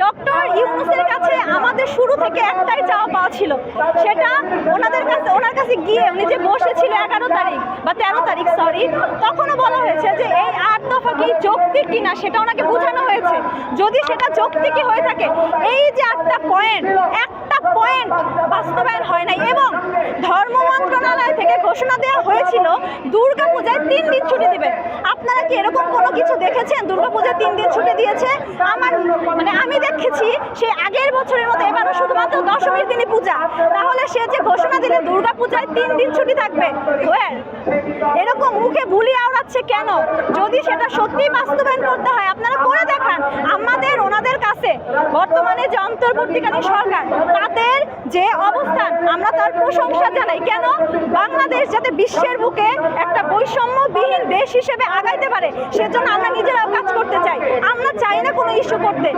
Doctor ইউনূসের কাছে আমাদের শুরু থেকে একটাই চাওয়া পাওয়া ছিল, সেটা ওনার কাছে গিয়ে উনি যে বসেছিল 11 তারিখ বা 13 তারিখ তখনও বলা হয়েছে যে এই 8 দফা কি যৌক্তিক কিনা সেটা ওনাকে বোঝানো হয়েছে। যদি সেটা যৌক্তিকই হয়ে থাকে, এই যে 8টা পয়েন্ট, একটা পয়েন্ট বাস্তবায়ন হয় নাই এবং ধর্ম মন্ত্রণালয় থেকে ঘোষণা দেওয়া হয়েছিল দুর্গাপূজায় 3 দিন ছুটি দিবে। আপনারা কি এরকম কোনো কিছু দেখেছেন? দুর্গাপূজায় 3 দিন ছুটি দিয়েছে? আমি দেখেছি সেই আগের বছরের মতো এবারও শুধুমাত্র দশমীর দিনই পূজা। তাহলে সে যে ঘোষণা দিলে দুর্গাপূজায় 3 দিন ছুটি থাকবে, এরকম মুখে বুলি আওড়াচ্ছে কেন? যদি সেটা সত্যি বাস্তবায়ন করতে হয় আপনারা করে দেখান। ওনাদের কাছে বর্তমানে যে অন্তর্বর্তীকালীন সরকার, তাদের যে অবস্থান আমরা তার প্রশংসা জানাই। কেন? বাংলাদেশ যাতে বিশ্বের বুকে একটা বৈষম্যবিহীন দেশ হিসেবে আগাইতে পারে, সেজন্য আমরা নিজেরাও কাজ করতে চাই। আমরা চাই না কোনো ইস্যু করতে।